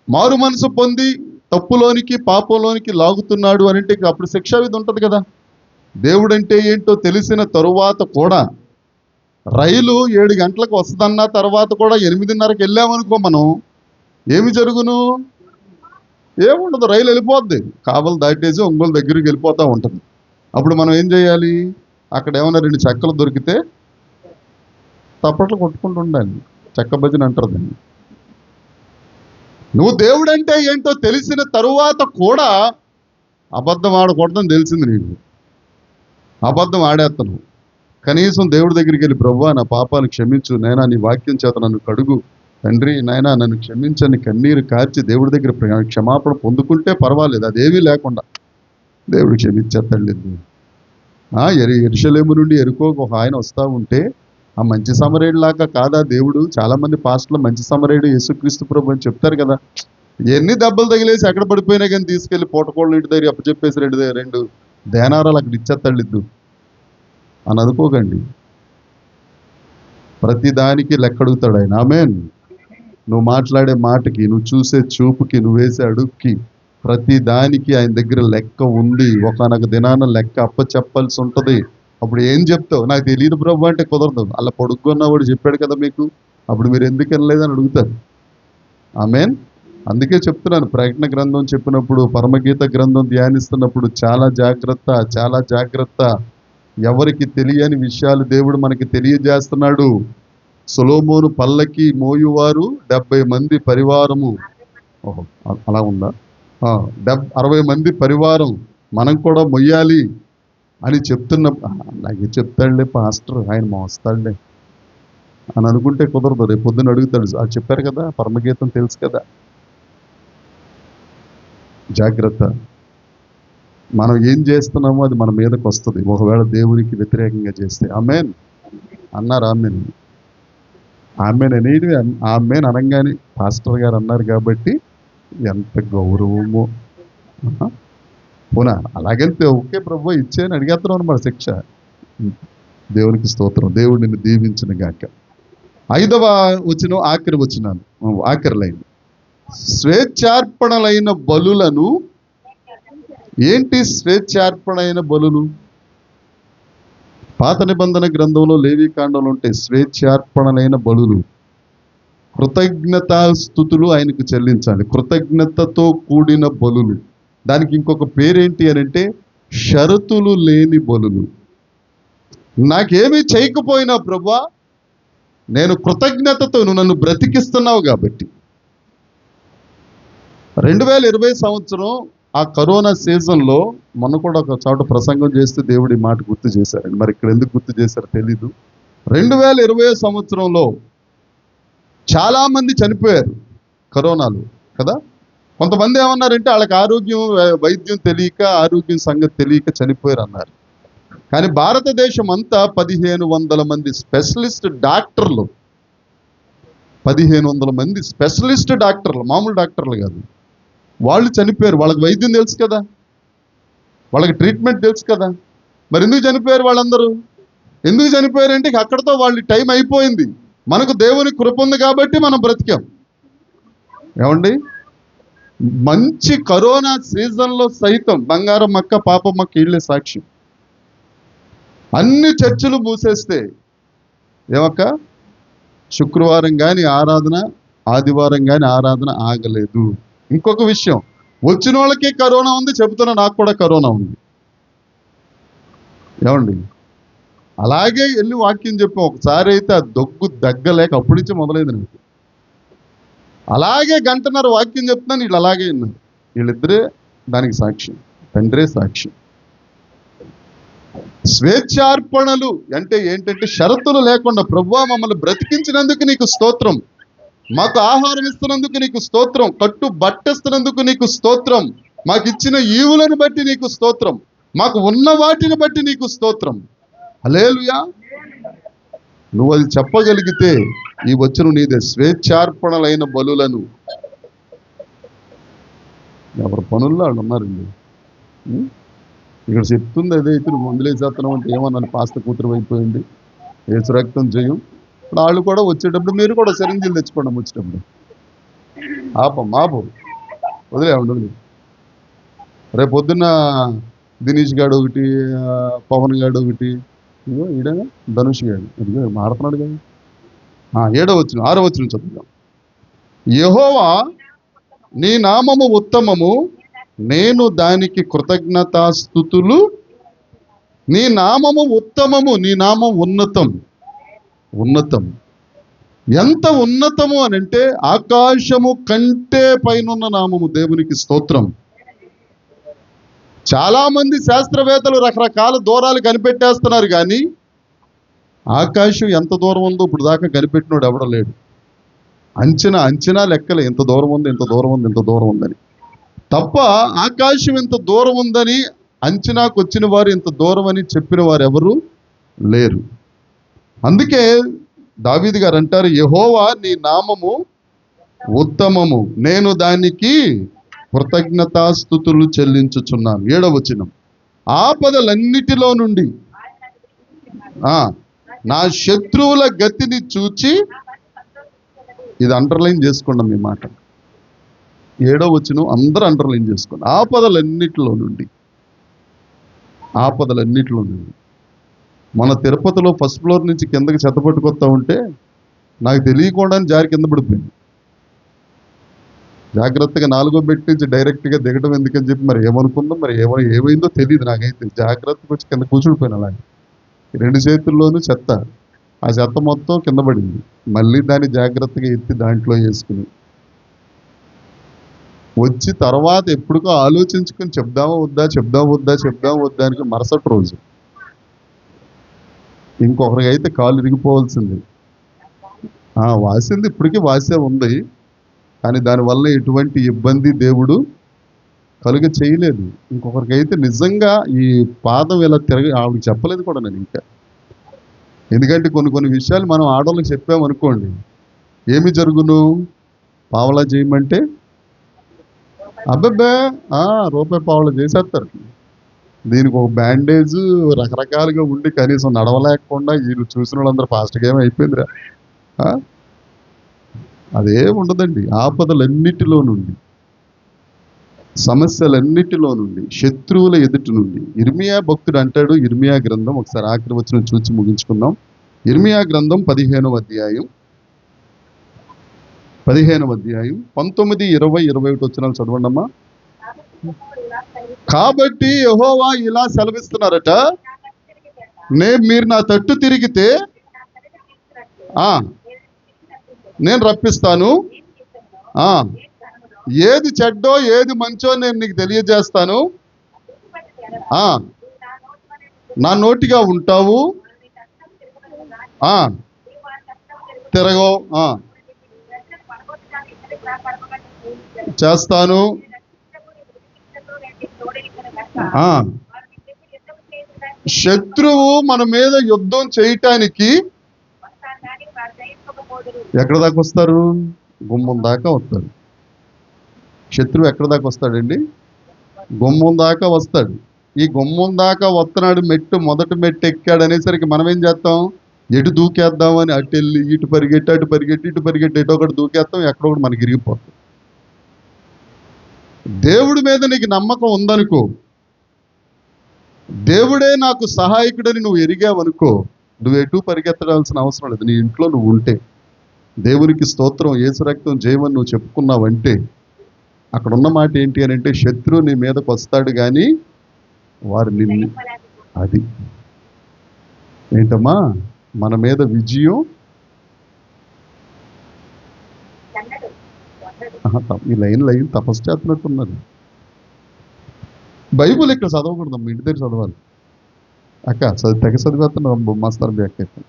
మారు మనసు పొంది తప్పులోనికి పాపంలోనికి లాగుతున్నాడు అని అంటే అప్పుడు శిక్షా విధి ఉంటుంది కదా. దేవుడు అంటే ఏంటో తెలిసిన తరువాత కూడా, రైలు 7 గంటలకు వస్తుందన్న తర్వాత కూడా 8:30కి వెళ్ళామనుకో, మనం ఏమి జరుగును? ఏముండదు, రైలు వెళ్ళిపోద్ది. కావలి దాటేసి ఒంగోలు దగ్గరికి వెళ్ళిపోతూ ఉంటుంది. అప్పుడు మనం ఏం చేయాలి? అక్కడ ఏమైనా 2 చెక్కలు దొరికితే తప్పట్లు కొట్టుకుంటూ ఉండాలి. చెక్క భజన అంటారు దాన్ని. నువ్వు దేవుడు అంటే ఏంటో తెలిసిన తరువాత కూడా అబద్ధం ఆడకూడదని తెలిసింది నీకు. అబద్ధం ఆడేస్తాను. కనీసం దేవుడి దగ్గరికి వెళ్ళి, ప్రభువా నా పాపాలు క్షమించు నైనా, నీ వాక్యం చేత నన్ను కడుగు తండ్రి, నాయనా నన్ను క్షమించని కన్నీరు కార్చి దేవుడి దగ్గర క్షమాపణ పొందుకుంటే పర్వాలేదు. అదేమీ లేకుండా దేవుడు క్షమించేస్తాడు. యెరూషలేము నుండి యెరికోకు ఒక ఆయన వస్తూ ఉంటే ఆ మంచి సమరయుడిలాగా కాదా దేవుడు? చాలా మంది పాస్టర్లు మంచి సమరయుడు యేసుక్రీస్తు ప్రభు అని చెప్తారు కదా. ఎన్ని దెబ్బలు తగిలేసి ఎక్కడ పడిపోయినా కానీ తీసుకెళ్లి పూటకోళ్ళ ఇంటి దగ్గర అప్పచెప్పేసి 2 దేనారాలు అక్కడ ఇచ్చేస్తాడు అని అనుకోకండి. ప్రతి దానికి లెక్క అడుగుతాడు ఆయన. ఆమేన్. నువ్వు మాట్లాడే మాటకి, నువ్వు చూసే చూపుకి, నువ్వు వేసే అడుగుకి, ప్రతి దానికి ఆయన దగ్గర లెక్క ఉంది. ఒకనొక దినాన లెక్క అప్పచెప్పాల్సి ఉంటుంది. అప్పుడు ఏం చెప్తావు? నాకు తెలియదు ప్రభు అంటే కుదరదు. అలా పొడుక్కున్నవాడు చెప్పాడు కదా మీకు, అప్పుడు మీరు ఎందుకు వినలేదని అడుగుతారు. ఆమేన్. అందుకే చెప్తున్నాను, ప్రకటన గ్రంథం చెప్పినప్పుడు, పరమగీత గ్రంథం ధ్యానిస్తున్నప్పుడు చాలా జాగ్రత్త, చాలా జాగ్రత్త. ఎవరికి తెలియని విషయాలు దేవుడు మనకి తెలియజేస్తున్నాడు. సొలొమోను పల్లకి మోయువారు 70 మంది పరివారము. ఓహో, అలా ఉందా? 60 మంది పరివారం మనం కూడా మొయ్యాలి అని చెప్తున్నప్పుడు, అలాగే చెప్తాడులే పాస్టర్, ఆయన మోస్తాడులే అని అనుకుంటే కుదరదు. రేపు పొద్దున్న అడుగుతాడు, అది చెప్పారు కదా, పరమగీతం తెలుసు కదా. జాగ్రత్త. మనం ఏం చేస్తున్నామో అది మన మీదకి వస్తుంది, ఒకవేళ దేవునికి వ్యతిరేకంగా చేస్తే. ఆమేన్ అన్నారు. ఆమేన్. ఆమేన్ అనేది ఆమేన్ అనగానే పాస్టర్ గారు అన్నారు కాబట్టి ఎంత గౌరవమో. పోనా అలాగంటే ఓకే ప్రభు ఇచ్చేయని అడిగేస్తున్నాం అనమాట శిక్ష. దేవునికి స్తోత్రం. దేవుడు నిన్ను దీవించిన గాక. 5వ వచనం, ఆఖరి వచనాలు, ఆఖరి లైన్. స్వేచ్ఛార్పణలైన బలులను. ఏంటి స్వేచ్ఛార్పణైన బలులు? పాత నిబంధన గ్రంథంలో లేవీకాండంలో ఉంటాయి స్వేచ్ఛార్పణలైన బలులు. కృతజ్ఞతాస్తుతులు ఆయనకు చెల్లించాలి, కృతజ్ఞతతో కూడిన బలులు. దానికి ఇంకొక పేరేంటి అని అంటే షరతులు లేని బలులు. నాకేమీ చేయకపోయినా ప్రభువా, నేను కృతజ్ఞతతో, నువ్వు నన్ను బ్రతికిస్తున్నావు కాబట్టి. 2020 సంవత్సరం ఆ కరోనా సీజన్లో మొన్న కూడా ఒక చోట ప్రసంగం చేస్తే దేవుడి మాట గుర్తు చేశారండి. మరి ఇక్కడ ఎందుకు గుర్తు చేశారో తెలీదు. 2020 సంవత్సరంలో చాలా మంది చనిపోయారు కరోనాలో కదా. కొంతమంది ఏమన్నారంటే వాళ్ళకి ఆరోగ్యం, వైద్యం తెలియక, ఆరోగ్యం సంగతి తెలియక చనిపోయారు అన్నారు. కానీ భారతదేశం అంతా 1500 మంది స్పెషలిస్ట్ డాక్టర్లు, 1500 మంది స్పెషలిస్ట్ డాక్టర్లు, మామూలు డాక్టర్లు కాదు, వాళ్ళు చనిపోయారు. వాళ్ళకి వైద్యం తెలుసు కదా, వాళ్ళకి ట్రీట్మెంట్ తెలుసు కదా. మరి ఎందుకు చనిపోయారు వాళ్ళందరూ? ఎందుకు చనిపోయారంటే అక్కడతో వాళ్ళ టైం అయిపోయింది. మనకు దేవుని కృప ఉంది కాబట్టి మనం బ్రతికాం. ఏమండి, మంచి కరోనా సీజన్లో సైతం బంగారం మక్క, పాప మక్క వీళ్ళే సాక్షి. అన్ని చర్చిలు మూసేస్తే ఏమక్క, శుక్రవారం కానీ ఆరాధన, ఆదివారం కానీ ఆరాధన ఆగలేదు. ఇంకొక విషయం, వచ్చిన వాళ్ళకి కరోనా ఉంది చెబుతున్నా, నాకు కూడా కరోనా ఉంది. ఏమండి, అలాగే వెళ్ళి వాక్యం చెప్పాం. ఒకసారి అయితే ఆ దగ్గు దగ్గలేక అప్పటి నుంచి మొదలైంది నాకు. అలాగే 1.5 గంట వాక్యం చెప్తున్నాను, వీళ్ళు అలాగే విన్నారు. వీళ్ళిద్దరే దానికి సాక్ష్యం, తండ్రే సాక్ష్యం. స్వేచ్ఛార్పణలు అంటే ఏంటంటే షరతులు లేకుండా, ప్రభువా మమ్మల్ని బ్రతికించినందుకు నీకు స్తోత్రం, మాకు ఆహారం ఇస్తున్నందుకు నీకు స్తోత్రం, కట్టు బట్టిస్తున్నందుకు నీకు స్తోత్రం, మాకు ఇచ్చిన ఈవులను బట్టి నీకు స్తోత్రం, మాకు ఉన్న వాటిని బట్టి నీకు స్తోత్రం. హల్లెలూయా. నువ్వు అది చెప్పగలిగితే ఈ వచనం నీదే. స్వేచ్ఛార్పణలైన బలులను. ఎవరి పనుల్లో వాళ్ళు ఉన్నారండి. ఇక్కడ చెప్తుంది అదే. అయితే నువ్వు మందులేసేస్తున్నావు అంటే ఏమన్నా పాస్త కూతురు అయిపోయింది, ఏసు రక్తం చేయం. ఇప్పుడు వాళ్ళు కూడా వచ్చేటప్పుడు మీరు కూడా సిరంజీలు తెచ్చుకోండి. వచ్చేటప్పుడు ఆపం వదిలే. రేపు పొద్దున్న దినేష్ గాడు ఒకటి, పవన్ గాడు ఒకటి, ఇదిగో ఈడగా ధనుష్ గాడు ఇదిగో మాడుతున్నాడు కదా. 7వ వచనం, 6వ వచనం చదువుదాం. యెహోవా నీ నామము ఉత్తమము, నేను దానికి కృతజ్ఞతాస్తుతులు నీ నామము ఉత్తమము, నీ నామం ఉన్నతం. ఉన్నతం ఎంత ఉన్నతము అని అంటే ఆకాశము కంటే పైనున్న నామము దేవునికి స్తోత్రం. చాలా మంది శాస్త్రవేత్తలు రకరకాల దూరాలు కనిపెట్టేస్తున్నారు, కానీ ఆకాశం ఎంత దూరం ఉందో ఇప్పుడు దాకా కనిపెట్టినోడు ఎవడ లేడు. అంచనా లెక్కలే, ఇంత దూరం ఉంది, ఇంత దూరం ఉంది, ఇంత దూరం ఉందని తప్ప ఆకాశం ఇంత దూరం ఉందని అంచనాకు వచ్చిన వారు, ఇంత దూరం అని చెప్పిన వారు ఎవరు లేరు. అందుకే దావీదు గారు అంటారు, యెహోవా నీ నామము ఉత్తమము, నేను దానికి కృతజ్ఞతాస్తుతులు చెల్లించుచున్నాను. 7వ వచనం, ఆపదలన్నిటిలో నుండి నా శత్రువుల గతిని చూచి, ఇది అండర్లైన్ చేసుకున్నాం ఈ మాట. 7వ వచనం అందరూ అండర్లైన్ చేసుకోండి. ఆపదలన్నిటిలో నుండి. మన తిరుపతిలో ఫస్ట్ ఫ్లోర్ నుంచి కిందకి చెత్తపట్టుకొస్తా ఉంటే నాకు తెలియకుండానే జారి కింద పడిపోయింది. జాగ్రత్తగా 4వ బెడ్ నుంచి డైరెక్ట్గా దిగడం ఎందుకని చెప్పి మరి ఏమనుకుందో, మరి ఏమైందో తెలియదు నాకైతే. జాగ్రత్తగా వచ్చి కింద కూర్చుడిపోయిన అలాగే 2 చేతుల్లోనూ చెత్త. ఆ చెత్త మొత్తం కింద పడింది. మళ్ళీ దాన్ని జాగ్రత్తగా ఎత్తి దాంట్లో వేసుకుని వచ్చి తర్వాత ఎప్పుడుకో ఆలోచించుకుని చెప్దామా వద్దా అని మరుసటి రోజు ఇంకొకరికి అయితే కాలు ఇరిగిపోవాల్సింది. వాసింది, ఇప్పటికీ వాసే ఉంది, కానీ దానివల్ల ఎటువంటి ఇబ్బంది దేవుడు కలుగ చేయలేదు. ఇంకొకరికి అయితే నిజంగా ఈ పాదం ఇలా ఆవిడకి చెప్పలేదు కూడా నేను ఇంకా. ఎందుకంటే కొన్ని విషయాలు మనం ఆడవాళ్ళకి చెప్పామనుకోండి, ఏమి జరుగును? పావలా చేయమంటే అబ్బబ్బే రూపాయి పావలా చేసేస్తారు. దీనికి ఒక బ్యాండేజ్ రకరకాలుగా ఉండి కనీసం నడవలేకుండా వీళ్ళు చూసిన వాళ్ళందరూ ఫాస్ట్గా ఏమి అయిపోయిందిరా. అదే ఉండదండి. ఆపదలన్నిటిలో నుండి, సమస్యలన్నిటిలో నుండి, శత్రువుల ఎదుటి నుండి. ఇర్మియా భక్తుడు అంటాడు, ఇర్మియా గ్రంథం ఒకసారి ఆఖరి వచనం చూసి ముగించుకుందాం. ఇర్మియా గ్రంథం 15వ అధ్యాయం 19, 20, 21 వచనాలు చదవండి అమ్మా. కాబట్టి యెహోవా ఇలా సెలవిస్తున్నారట, మీరు నా తట్టు తిరిగితే నేను రప్పిస్తాను. ఏది చెడ్డో ఏది మంచో నేను నీకు తెలియజేస్తాను. నా నోటిగా ఉంటావు, తిరగో చేస్తాను. శత్రువు మన మీద యుద్ధం చేయటానికి ఎక్కడ దాకా వస్తారు? గుమ్మం దాకా వస్తాడు. శత్రువు ఎక్కడ దాకా వస్తాడండి? గుమ్మం దాకా వస్తాడు. ఈ గుమ్మం దాకా వస్తున్నాడు, మొదటి మెట్టు ఎక్కాడు అనేసరికి మనం ఏం చేస్తాం? ఎటు దూకేద్దామని అటు వెళ్ళి ఇటు పరిగెట్టి ఇటు పరిగెట్టి ఎటో ఒకటి దూకేస్తాం, ఎక్కడొకటి మనకి ఇరిగిపోతాం. దేవుడి మీద నీకు నమ్మకం ఉందనుకో, దేవుడే నాకు సహాయకుడని నువ్వు ఎరిగావనుకో, నువ్వు ఎటు పరిగెత్తడాల్సిన అవసరం లేదు. నీ ఇంట్లో నువ్వు ఉంటే, దేవునికి స్తోత్రం, యేసు రక్తం జయమని నువ్వు చెప్పుకున్నావంటే, అక్కడ ఉన్న మాట ఏంటి అని అంటే, శత్రువు నీ మీదకి వస్తాడు కానీ వారు నిన్ను, అది ఏంటమ్మా మన మీద విజయం. ఈ లైన్ తపస్సు చేస్తున్నట్టున్నది. బైబుల్ ఇక్కడ చదవకూడదు, మీ ఇంటి దగ్గర చదవాలి. అక్క తెగ చదివేస్తున్నా బొమ్మాస్తారు బ్యాక్ అయితే.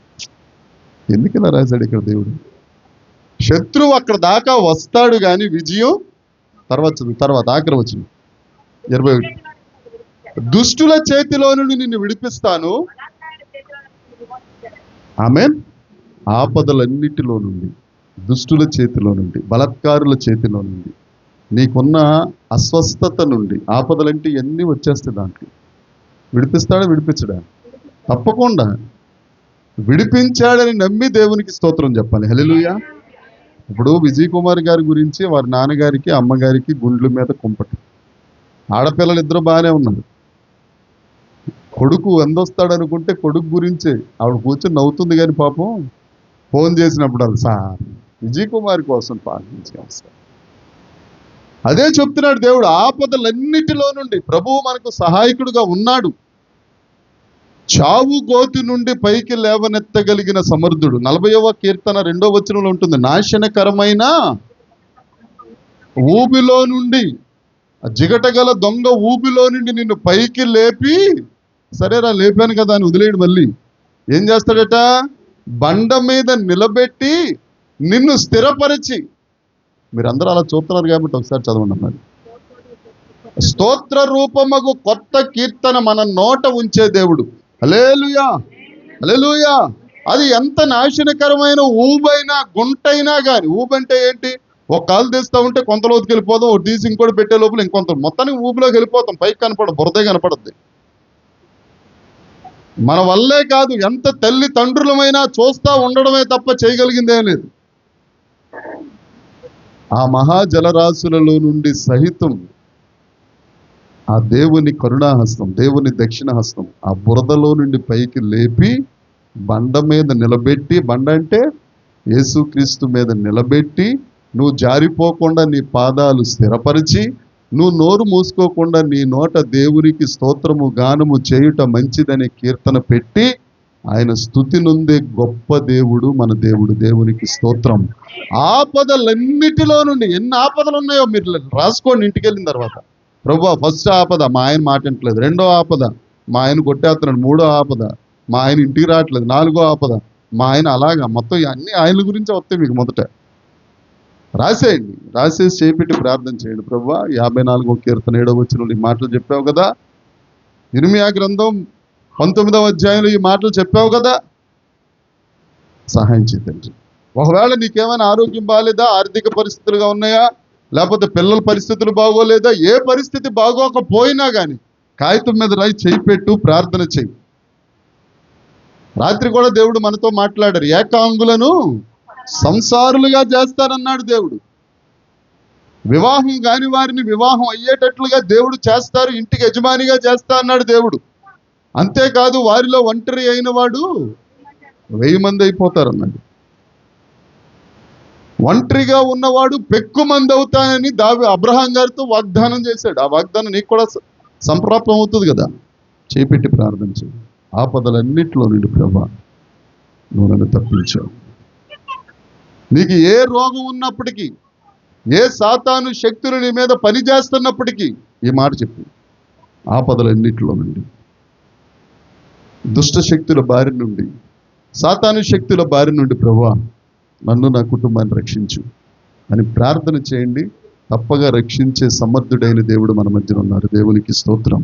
ఎందుకు ఇలా రాశాడు ఇక్కడ దేవుడు? శత్రువు అక్కడ దాకా వస్తాడు కానీ విజయం తర్వాత ఆఖరి వచ్చింది 21. దుష్టుల చేతిలో నుండి నిన్ను విడిపిస్తాను. ఆమేన్. ఆపదలన్నిటిలో నుండి, దుష్టుల చేతిలో నుండి, బలాత్కారుల చేతిలో నుండి, నీకున్న అస్వస్థత నుండి, ఆపదలంటే ఇవన్నీ వచ్చేస్తాయి. దాంట్లో విడిపిస్తాడా? విడిపించడా? తప్పకుండా విడిపించాడని నమ్మి దేవునికి స్తోత్రం చెప్పాలి. హల్లెలూయా. ఇప్పుడు విజయ్ కుమార్ గారి గురించి వారి నాన్నగారికి అమ్మగారికి గుండ్ల మీద కుంపటి. ఆడపిల్లలు ఇద్దరు బాగానే ఉన్నారు. కొడుకు ఎందొస్తాడు అనుకుంటే కొడుకు గురించే ఆవిడ కూర్చొని నవ్వుతుంది, కానీ పాపం ఫోన్ చేసినప్పుడు అది సార్ విజయ్ కుమార్ కోసం ప్రార్థించే అవసరం. అదే చెప్తున్నాడు దేవుడు, ఆపదలన్నిటిలో నుండి ప్రభువు మనకు సహాయకుడుగా ఉన్నాడు. చావు గోతి నుండి పైకి లేవనెత్తగలిగిన సమర్థుడు. 40వ కీర్తన 2వ వచనంలో ఉంటుంది, నాశనకరమైన ఊబిలో నుండి, జిగటగల దొంగ ఊబిలో నుండి నిన్ను పైకి లేపి, సరేరా లేపాను కదా అని వదిలేడు, మళ్ళీ ఏం చేస్తాడట, బండ మీద నిలబెట్టి నిన్ను స్థిరపరిచి. మీరందరూ అలా చూస్తున్నారు కాబట్టి ఒకసారి చదవండి అన్నది. స్తోత్ర రూపమగు కొత్త కీర్తన మన నోట ఉంచే దేవుడు. హల్లెలూయా, హల్లెలూయా. అది ఎంత నాశనకరమైన ఊబైనా గుంటైనా కానీ, ఊబంటే ఏంటి, ఒక కాలు తీస్తా ఉంటే కొంత లోతుకి వెళ్ళిపోదాం, ఒక తీసి ఇంకోటి పెట్టే లోపల ఇంకొంత, మొత్తానికి ఊబిలోకి వెళ్ళిపోతాం, పైకి కనపడదు, బురదే కనపడద్ది. మన వల్లే కాదు, ఎంత తల్లి తండ్రులమైనా చూస్తా ఉండడమే తప్ప చేయగలిగిందేం లేదు. ఆ మహాజలరాశులలో నుండి సహితం ఆ దేవుని కరుణాహస్తం, దేవుని దక్షిణ హస్తం ఆ బురదలో నుండి పైకి లేపి బండ మీద నిలబెట్టి, బండ అంటే యేసుక్రీస్తు మీద నిలబెట్టి, నువ్వు జారిపోకుండా నీ పాదాలు స్థిరపరిచి, నువ్వు నోరు మూసుకోకుండా నీ నోట దేవునికి స్తోత్రము గానము చేయుట మంచిదనే కీర్తన పెట్టి, ఆయన స్తుతి నుండే గొప్ప దేవుడు మన దేవుడు. దేవునికి స్తోత్రం. ఆపదలన్నిటిలో నుండి, ఎన్ని ఆపదలు ఉన్నాయో మీరు రాసుకోండి ఇంటికి వెళ్ళిన తర్వాత. ప్రభువా, ఫస్ట్ ఆపద మా ఆయన మాట వింటలేదు, రెండో ఆపద మా ఆయన కొట్టేస్తున్నాడు, మూడో ఆపద మా ఆయన ఇంటికి రావట్లేదు, నాలుగో ఆపద మా ఆయన అలాగా, మొత్తం అన్ని ఆయనల గురించి వస్తాయి మీకు. మొదట రాసేయండి, రాసేసి చేపెట్టి ప్రార్థన చేయండి. ప్రభువా, 54వ కీర్తన 7వ వచనంలో ఈ మాటలు చెప్పావు కదా, ఇర్మియా గ్రంథం 19వ అధ్యాయంలో ఈ మాటలు చెప్పావు కదా, సహాయం చేయండి. ఒకవేళ నీకేమైనా ఆరోగ్యం బాగాలేదా, ఆర్థిక పరిస్థితులుగా ఉన్నాయా, లేకపోతే పిల్లల పరిస్థితులు బాగోలేదా, ఏ పరిస్థితి బాగోకపోయినా కానీ కాగితం మీద రాయి చేయిపెట్టు, ప్రార్థన చెయ్యి. రాత్రి కూడా దేవుడు మనతో మాట్లాడారు, ఏకాంగులను సంసారులుగా చేస్తారన్నాడు దేవుడు. వివాహం కాని వారిని వివాహం అయ్యేటట్లుగా దేవుడు చేస్తారు, ఇంటికి యజమానిగా చేస్తా అన్నాడు దేవుడు. అంతేకాదు, వారిలో ఒంటరి అయిన వాడు 1000 మంది అయిపోతారన్నాడు. ఒంటరిగా ఉన్నవాడు పెక్కుమంది అవుతానని అబ్రహాం గారితో వాగ్దానం చేశాడు. ఆ వాగ్దానం నీకు కూడా సంప్రాప్తం అవుతుంది కదా. చేపెట్టి ప్రార్థన చేయి. ఆపదలన్నింటిలో నుండి ప్రభా నువ్వు నన్ను తప్పించావు. నీకు ఏ రోగం ఉన్నప్పటికీ, ఏ సాతాను శక్తులు నీ మీద పనిచేస్తున్నప్పటికీ ఈ మాట చెప్పు, ఆపదలన్నింటిలో నుండి, దుష్ట శక్తుల బారి నుండి, సాతాను శక్తుల బారి నుండి ప్రభువా నన్ను, నా కుటుంబాన్ని రక్షించు అని ప్రార్థన చేయండి. తప్పగా రక్షించే సమర్థుడైన దేవుడు మన మధ్యన ఉన్నారు. దేవునికి స్తోత్రం.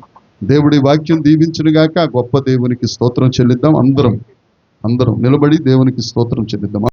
దేవుడి వాక్యం దీవించునుగాక. గొప్ప దేవునికి స్తోత్రం చెల్లిద్దాం. అందరం నిలబడి దేవునికి స్తోత్రం చెల్లిద్దాం.